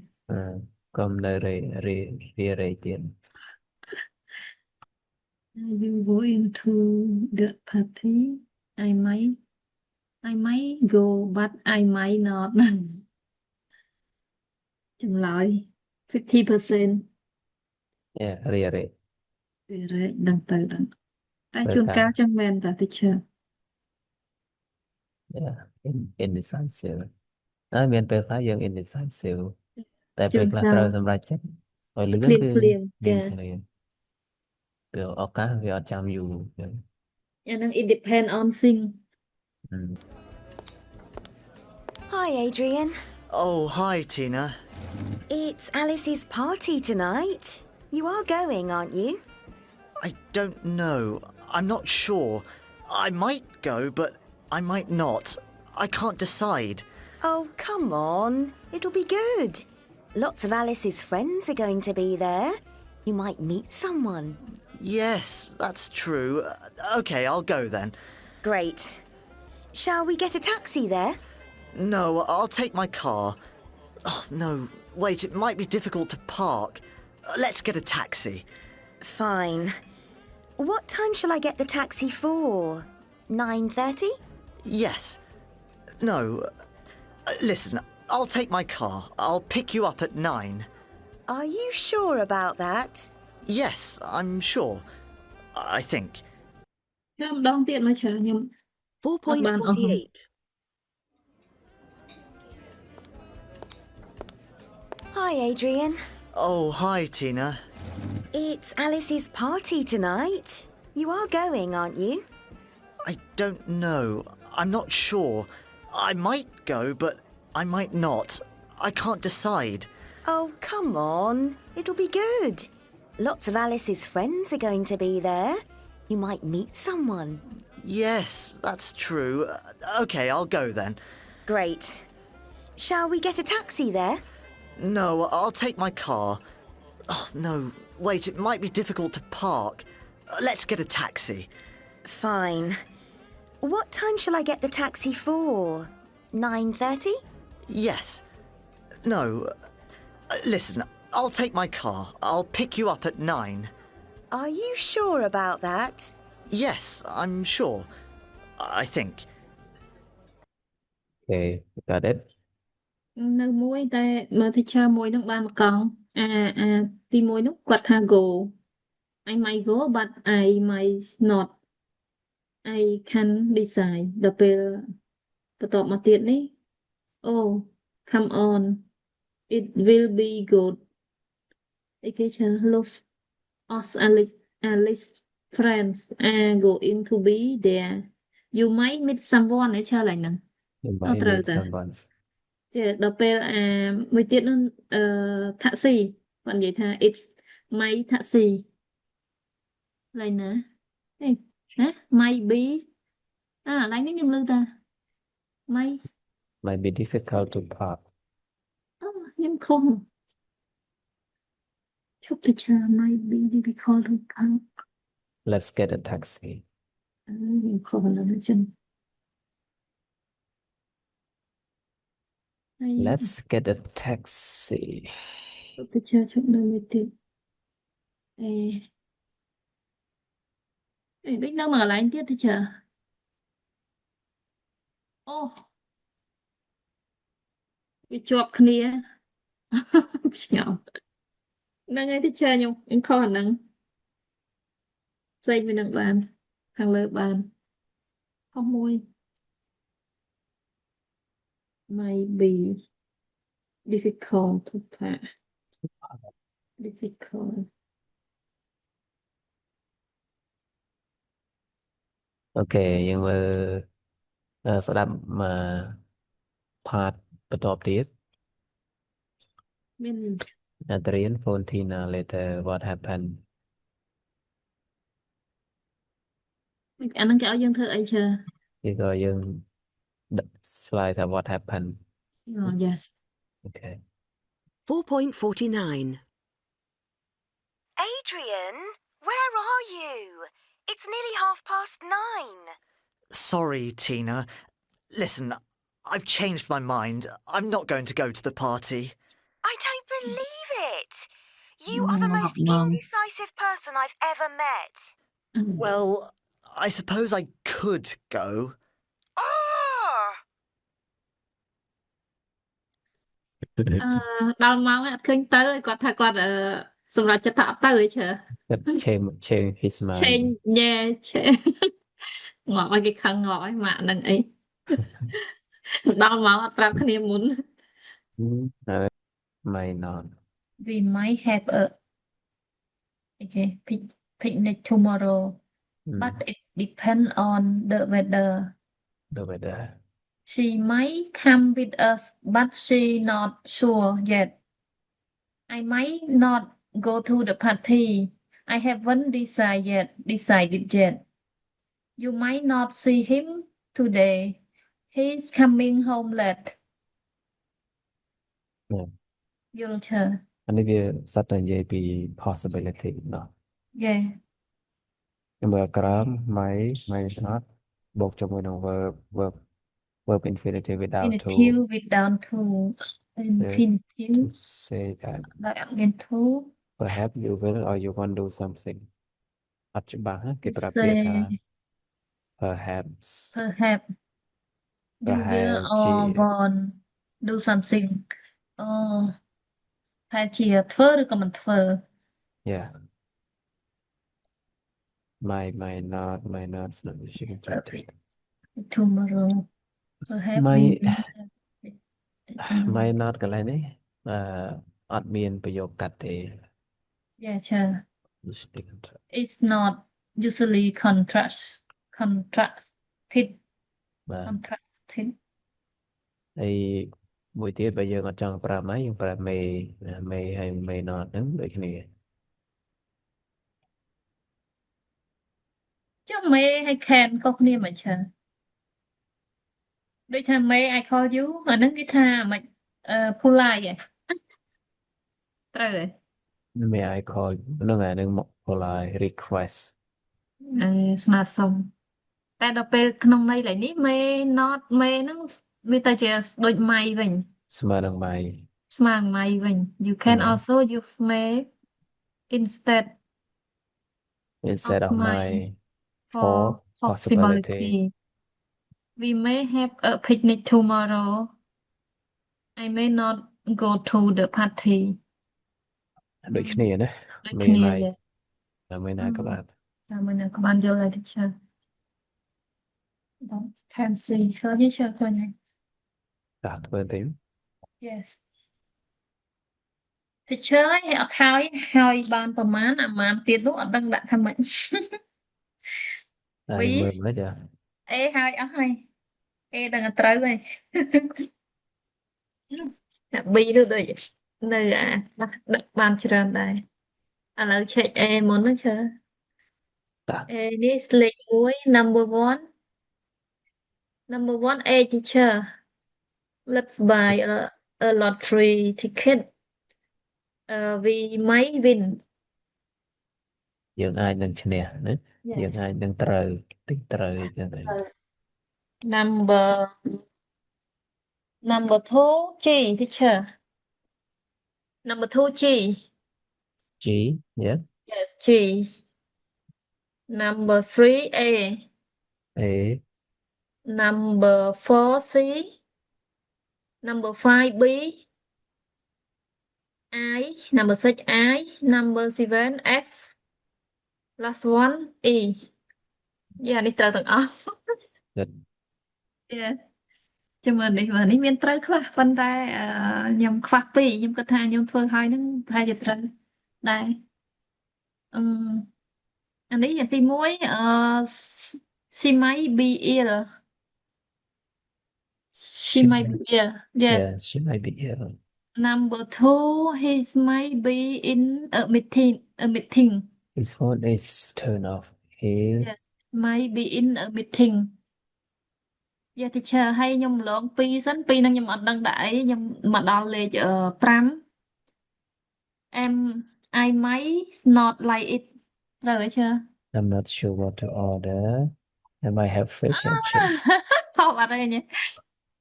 [SPEAKER 1] កុំនៅរេទៀត
[SPEAKER 2] you go into the party I might go but I might not ចម្លើយ 50%
[SPEAKER 1] yeah រេ
[SPEAKER 2] វារែកដឹងទៅដឹងតែជួនកាលចឹងមែនតា teacher
[SPEAKER 1] yeah indecisive មានពេលខ្លះយើង indecisive តែពេលខ្លះ
[SPEAKER 2] ជួនកាល
[SPEAKER 1] ត្រូវសម្រេចចិត្តឲ្យលឿន
[SPEAKER 2] ភ្លាម
[SPEAKER 1] គឺ
[SPEAKER 2] ភ្លាម
[SPEAKER 1] មាន
[SPEAKER 2] ចា
[SPEAKER 1] គ្នាពេលឱកាសវាអត់ចាំយូរចឹង
[SPEAKER 2] អានឹង it depend on thing
[SPEAKER 7] Hi, Adrian.
[SPEAKER 5] Oh, hi, Tina.
[SPEAKER 7] It's Alice's party tonight. You are going, aren't you?
[SPEAKER 5] I don't know. I'm not sure. I might go, but I might not. I can't decide.
[SPEAKER 7] Oh, come on. It'll be good. Lots of Alice's friends are going to be there. You might meet someone.
[SPEAKER 5] Yes, that's true. OK, I'll go then.
[SPEAKER 7] Great. Shall we get a taxi there?
[SPEAKER 5] No, I'll take my car. Oh, no. Wait, it might be difficult to park. Let's get a taxi.
[SPEAKER 7] Fine. What time shall I get the taxi for? 9:30?
[SPEAKER 5] Yes. No. Listen, I'll take my car. I'll pick you up at 9.
[SPEAKER 7] Are you sure about that?
[SPEAKER 5] Yes, I'm sure. I think.
[SPEAKER 2] ខ្ញុំម្ដងទៀតមកច្រើនខ្ញុំ
[SPEAKER 4] 4.48.
[SPEAKER 7] Hi, Adrian.
[SPEAKER 5] Oh, hi, Tina.
[SPEAKER 7] It's Alice's party tonight. You are going, aren't you?
[SPEAKER 5] I don't know. I'm not sure. I might go, but I might not. I can't decide.
[SPEAKER 7] Oh, come on. It'll be good. Lots of Alice's friends are going to be there. You might meet someone.
[SPEAKER 5] Yes, that's true. OK, I'll go then.
[SPEAKER 7] Great. Shall we get a taxi there?
[SPEAKER 5] No, I'll take my car. Oh, no. Wait, it might be difficult to park. Let's get a taxi.
[SPEAKER 7] Fine. What time shall I get the taxi for? 9:30?
[SPEAKER 5] Yes. No. Listen, I'll take my car. I'll pick you up at 9.
[SPEAKER 7] Are you sure about that?
[SPEAKER 5] Yes, I'm sure. I think.
[SPEAKER 1] okay got it
[SPEAKER 2] នៅមួយតែមើល teacher មួយនឹងបានមកកង់ទីមួយនោះគាត់ថា go I might go but I might not I can decide ដល់ពេលបន្តមកទៀតនេះ oh come on it will be good អីគេឈើ look us Alice friends are going to be there you might meet someone ឯឆ្លើយហ្នឹង
[SPEAKER 1] you
[SPEAKER 2] Ờ,
[SPEAKER 1] might
[SPEAKER 2] ត្រូវ
[SPEAKER 1] meet
[SPEAKER 2] តា
[SPEAKER 1] someone
[SPEAKER 2] ចាដល់ពេលមួយទៀតនោះtaxi គាត់និយាយថា it's my taxi ឡើយណាណា might be ឡើយនេះខ្ញុំឮតា
[SPEAKER 1] might be difficult to park
[SPEAKER 2] ខ្ញុំខុសជប់ទៅឆ្លា might be difficult to park
[SPEAKER 1] let's get a taxi
[SPEAKER 2] ខ្ញុំខុសដល់ចឹង
[SPEAKER 1] let's get a taxi
[SPEAKER 2] ជប់ទៅឆ្លាជប់នៅមួយទៀតដូចនៅមួយកន្លែងទៀតទៅចាអូវាជាប់គ្នា ឆ្ងល់ហ្នឹងហើយ teacher ខ្ញុំខុសអាហ្នឹងផ្សេងពីនឹងបានខាងលើបានខុសមួយ might be difficult to pass difficult
[SPEAKER 1] អូខេយើងមើលស្ដាប់មក part បន្ទាប់ទៀត
[SPEAKER 2] មាន
[SPEAKER 1] Adrian phone Tina later what happened
[SPEAKER 2] អាហ្នឹងគេឲ្យយើងធ្វើអីឈើ
[SPEAKER 1] គេក៏យើងឆ្លើយថា what happened
[SPEAKER 2] yes
[SPEAKER 1] okay
[SPEAKER 4] 4.49.
[SPEAKER 7] Adrian, where are you? It's nearly 9:30.
[SPEAKER 8] Sorry, Tina. Listen, I've changed my mind. I'm not going to go to the party.
[SPEAKER 7] I don't believe it. You are the most indecisive person I've ever met.
[SPEAKER 8] Well, I suppose I could go.
[SPEAKER 7] Oh!
[SPEAKER 2] ដល់ម៉ោងអត់ឃើញទៅគាត់ថាគាត់សម្រាប់ចិត្តថាអត់ទៅឯឈើ
[SPEAKER 1] គាត់ change his mind
[SPEAKER 2] change yeahងាប់ឲ្យគេខឹងងាប់ឲ្យម៉ាក់នឹងអី ដល់ម៉ោងអត់ប្រាប់គ្នាមុន
[SPEAKER 1] may not
[SPEAKER 2] we might have a okay picnic tomorrow but it depend on the weather
[SPEAKER 1] the weather
[SPEAKER 2] she might come with us but she not sure yet I might not go to the party I haven't decided yet you might not see him today he's coming home late យល់ឈើ
[SPEAKER 1] អានេះវាសិតតែនិយាយពី possibility เนาะ
[SPEAKER 2] yeah
[SPEAKER 1] ខ្ញុំមើលក្រោម may not បូកជាមួយនឹង verb infinitive without to
[SPEAKER 2] infinitive without to infinitive
[SPEAKER 1] to say that
[SPEAKER 2] ដោយអត់មាន to
[SPEAKER 1] perhaps you will or you want to do something អត់ច្បាស់ណាគេប្រាប់ទៀតថា perhaps
[SPEAKER 2] perhaps you will
[SPEAKER 1] perhaps
[SPEAKER 2] or want do something ថាជាធ្វើឬក៏មិនធ្វើ
[SPEAKER 1] yeah may not so she can try to
[SPEAKER 2] tomorrow perhaps
[SPEAKER 1] may
[SPEAKER 2] we will have
[SPEAKER 1] may not កន្លែងនេះអត់មានប្រយោគកាត់ទេ
[SPEAKER 2] yeah sure
[SPEAKER 1] usually contract
[SPEAKER 2] it's not usually contracted
[SPEAKER 1] បាទ
[SPEAKER 2] contracted
[SPEAKER 1] ហើយមួយទៀតបើយើងអត់ចង់ប្រើមកយើងប្រើ may ហើយ may not ហ្នឹងដូចគ្នា
[SPEAKER 2] ចុះ may ហើយ can ខុសគ្នាមិនឈើដូចថា may I call you អាហ្នឹងគេថាមិនpolite ឯងត្រូវឯង
[SPEAKER 1] may I call ហ្នឹងអាហ្នឹងមក polite request
[SPEAKER 2] ស្នើសុំតែដល់ពេលក្នុងន័យឡើយនេះ may not may ហ្នឹងវាទៅជាដូច may វិញ
[SPEAKER 1] ស្មើនឹង may
[SPEAKER 2] ស្មើនឹង may វិញ you can also use may instead
[SPEAKER 1] of my
[SPEAKER 2] for possibility we may have a picnic tomorrow I may not go to the party
[SPEAKER 1] ដូចគ្នាណា
[SPEAKER 2] ដូចគ្នា
[SPEAKER 1] may ណាក៏បាន
[SPEAKER 2] តែមិនក៏បានយល់ដែរ teacher ដល់ can see ឃើញទេឃើញទេ
[SPEAKER 1] តាធ្វើទៅ
[SPEAKER 2] yes teacher ឯងអត់ហើយបានប្រមាណអាម៉ានទៀតនោះអត់ដឹងដាក់ថាម៉េច
[SPEAKER 1] តែមើលមិនចា
[SPEAKER 2] អេហើយអស់ហើយអេដឹងតែត្រូវហើយ តែ B នោះដូចនៅដាក់បានច្រើនដែរឥឡូវ check A មុនហ្នឹងឈើ
[SPEAKER 1] តា
[SPEAKER 2] A នេះលេខ1 number 1 A teacher let's buy a lottery ticket we might win
[SPEAKER 1] យើងអាចនឹងឈ្នះណាយើងអាចនឹងត្រូវទិញត្រូវអញ្ចឹងទៅ
[SPEAKER 2] number 2 G teacher number 2 G
[SPEAKER 1] G yeah
[SPEAKER 2] yes G number 3 A number 4 C number 5 B I number 6 I number 7 F last one E យ៉ានេះត្រូវទាំងអស់
[SPEAKER 1] Good.
[SPEAKER 2] យ៉ាចាំមើលនេះមានត្រូវខ្លះប៉ុន្តែខ្ញុំខ្វះពីរខ្ញុំគិតថាខ្ញុំធ្វើឲ្យហ្នឹងប្រហែលជាត្រូវដែរអឺអានេះយ៉ាងទី1 she might be ill she might be ill yes
[SPEAKER 1] Yeah, she might be ill.
[SPEAKER 2] number 2 he might be in a meeting
[SPEAKER 1] His phone is turned off. He
[SPEAKER 2] yes might be in a meeting យ៉ាteacher ឲ្យខ្ញុំម្លង2សិន2ហ្នឹងខ្ញុំអត់ដឹងដាក់អីខ្ញុំមកដល់លេខ5 I might not like it ត្រូវទេឈើ
[SPEAKER 1] I'm not sure what to order. I might have fish and chips.
[SPEAKER 2] ខុសអត់ទេញ៉េ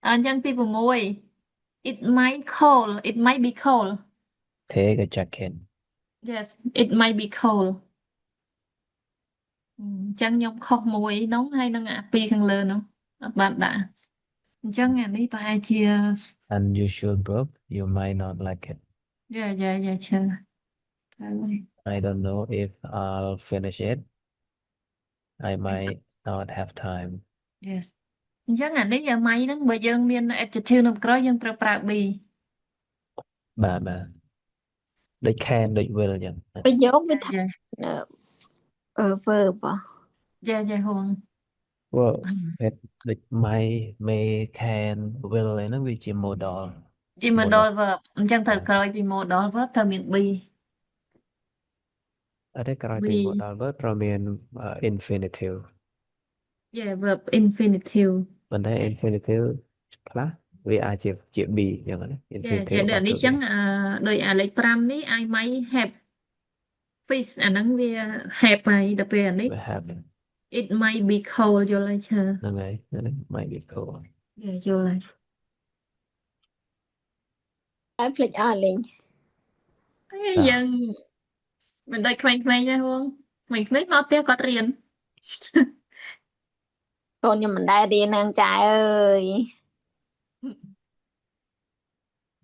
[SPEAKER 2] អញ្ចឹងទី6 it might be cold
[SPEAKER 1] Take a jacket.
[SPEAKER 2] yes it might be cold អញ្ចឹងខ្ញុំខុសមួយហ្នឹងហើយនឹងអាពីរខាងលើហ្នឹងអត់បានដាក់អញ្ចឹងអានេះប្រហែលជា
[SPEAKER 1] Unusual book. You might not like it.
[SPEAKER 2] យ៉ាឈើត្រូវហើយ
[SPEAKER 1] I don't know if I'll finish it. I might not have time.
[SPEAKER 2] yes អញ្ចឹងអានេះម៉ៃហ្នឹងបើយើងមាន adjective នៅក្រោយយើងត្រូវប្រើ be
[SPEAKER 1] បាទដូច can ដូច will អញ្ចឹង
[SPEAKER 3] ប្រយោគវាថា
[SPEAKER 2] យ៉ា
[SPEAKER 3] verb
[SPEAKER 2] យ៉ាហួង
[SPEAKER 1] Well, ដូច might may can will អីហ្នឹងវាជា modal
[SPEAKER 2] ជា modal verb អញ្ចឹងត្រូវក្រោយពី modal verb ត្រូវមាន be
[SPEAKER 1] អត់ទេក្រោយពី modal verb ត្រូវមាន infinitive
[SPEAKER 2] yeah verb infinitive
[SPEAKER 1] ប៉ុន្តែ infinitive ខ្លះវាអាចជា be អញ្ចឹងណា
[SPEAKER 2] yeah
[SPEAKER 1] infinitive
[SPEAKER 2] ដូចនេះអញ្ចឹងដោយអាលេខ5នេះ I might have fish អាហ្នឹងវា have ហើយដល់ពេលអានេះ
[SPEAKER 1] វា have
[SPEAKER 2] it might be cold យល់ហើយឈើ
[SPEAKER 1] ហ្នឹងហើយ might be cool
[SPEAKER 2] យល់ហើយ
[SPEAKER 3] ហើយភ្លេចអស់លេង
[SPEAKER 2] យើងមិនដូចក្មេងៗទេហួងក្មេងៗមកផ្ទះគាត់រៀន
[SPEAKER 3] កូនខ្ញុំមិនដែលរៀននឹងចាអើយ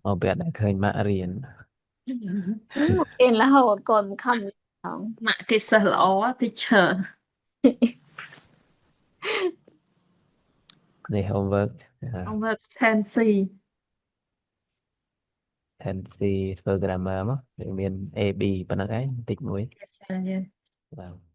[SPEAKER 1] មកពេលដែលឃើញម៉ាក់រៀន
[SPEAKER 3] រៀនរហូតកូនខំផង
[SPEAKER 2] ម៉ាក់គេសិស្សល្អ teacher
[SPEAKER 1] នេះ homework
[SPEAKER 2] homework 10C
[SPEAKER 1] ធ្វើ grammar មកវាមាន A B ប៉ុណ្ណឹងឯងបន្តិចមួយ
[SPEAKER 2] ចា៎
[SPEAKER 1] បាទ